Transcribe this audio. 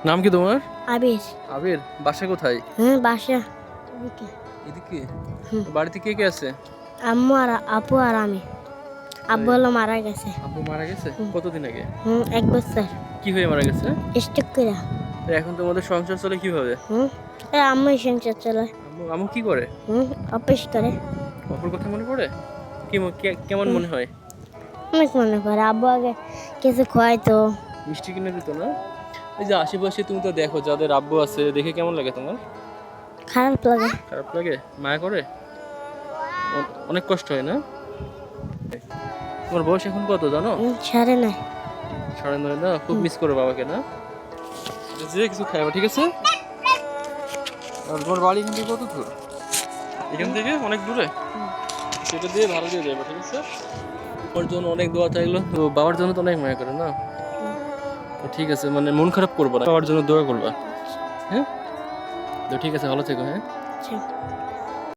নাম কি তোমার? আবির। আবির, বাসা কোথায়? বাসা এদিকে। হুম। বাড়িতে কে কে আছে? আম্মু আর আপু আর আমি। আব্বু হলো মারা গেছে। আব্বু মারা গেছে কতদিন আগে? 1 বছর। কি হয়ে মারা গেছে? স্টক করে। তো এখন তোমাদের সংসার চলে কিভাবে? আম্মু সংসার চালায়। আম্মু আম্মু কি করে? অফিস করে। অপর কথা মনে পড়ে? কেমন মনে হয়? অনেক মনে পড়ে, আব্বু আগে কিছু খাওয়াইতো। মিষ্টি কিনে দিত না? এই যে আশেপাশে তুমি তো দেখো যাদের আব্বু আছে, দেখে কেমন লাগে তোমার? খারাপ লাগে। খারাপ লাগে? মায়া করে? অনেক কষ্ট হয় না? তোমার বয়স এখন কত জানো? 9.5। 9.5 না? খুব মিস করো বাবাকে না? যে কিছু খাইবা, ঠিক আছে? আর তোমার বাড়ি এখান থেকে কত দূর? এখান থেকে অনেক দূরে? সেটা দিয়ে ভালো দিয়ে যাবে, ঠিক আছে? ওর জন্য অনেক দোয়া চাইলো, তো বাবার জন্য তো অনেক মায়া করে না? তো ঠিক আছে, মানে মন খারাপ করবো না, বাবার জন্য দোয়া করবা। হ্যাঁ, তো ঠিক আছে, ভালো থেকো। হ্যাঁ। আচ্ছা।